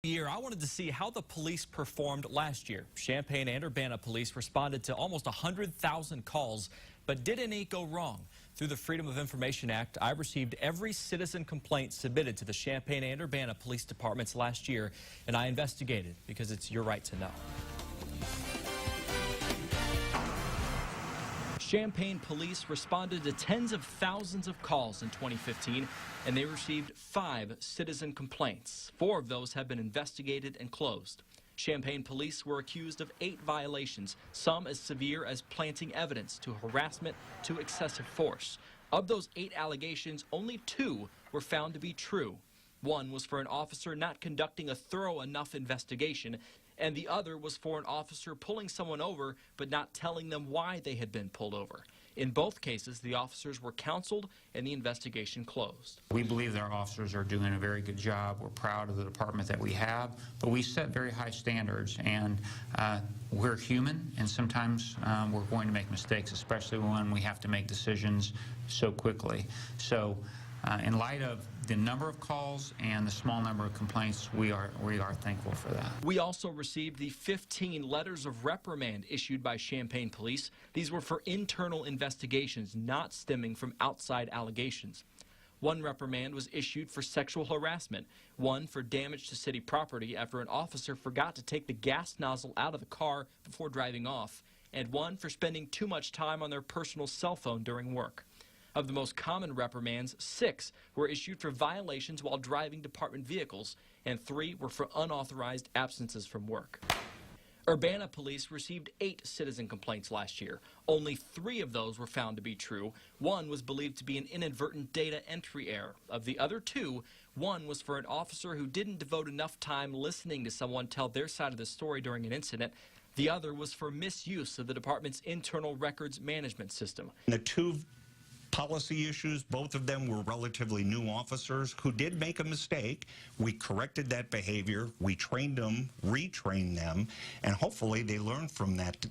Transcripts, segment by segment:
I wanted to see how the police performed last year. Champaign and Urbana police responded to almost 100,000 calls, but did any go wrong? Through the Freedom of Information Act, I received every citizen complaint submitted to the Champaign and Urbana police departments last year, and I investigated because it's your right to know. Champaign police responded to tens of thousands of calls in 2015, and they received 5 citizen complaints. 4 of those have been investigated and closed. Champaign police were accused of 8 violations, some as severe as planting evidence, to harassment, to excessive force. Of those 8 allegations, only 2 were found to be true. One was for an officer not conducting a thorough enough investigation, and the other was for an officer pulling someone over but not telling them why they had been pulled over. In both cases, the officers were counseled and the investigation closed. We believe that our officers are doing a very good job. We're proud of the department that we have, but we set very high standards, and we're human, and sometimes we're going to make mistakes, especially when we have to make decisions so quickly. So in light of the number of calls and the small number of complaints, we are thankful for that. We also received the 15 letters of reprimand issued by Champaign police. These were for internal investigations, not stemming from outside allegations. One reprimand was issued for sexual harassment, one for damage to city property after an officer forgot to take the gas nozzle out of the car before driving off, and one for spending too much time on their personal cell phone during work. Of the most common reprimands, 6 were issued for violations while driving department vehicles, and 3 were for unauthorized absences from work. Urbana police received 8 citizen complaints last year. Only 3 of those were found to be true. One was believed to be an inadvertent data entry error. Of the other 2, one was for an officer who didn't devote enough time listening to someone tell their side of the story during an incident. The other was for misuse of the department's internal records management system. The 2 policy issues, both of them were relatively new officers who did make a mistake. We corrected that behavior, we trained them, retrained them, and hopefully they learned from that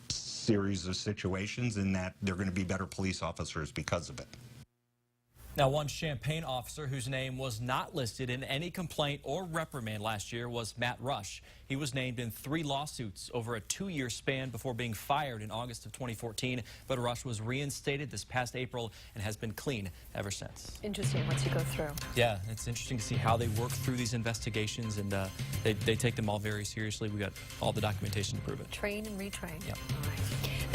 series of situations and that they're going to be better police officers because of it. Now, one Champaign officer whose name was not listed in any complaint or reprimand last year was Matt Rush. He was named in 3 lawsuits over a 2-year span before being fired in August of 2014. But Rush was reinstated this past April and has been clean ever since. Interesting once you go through. Yeah, it's interesting to see how they work through these investigations, and they take them all very seriously. We got all the documentation to prove it. Train and retrain. Yep. All right.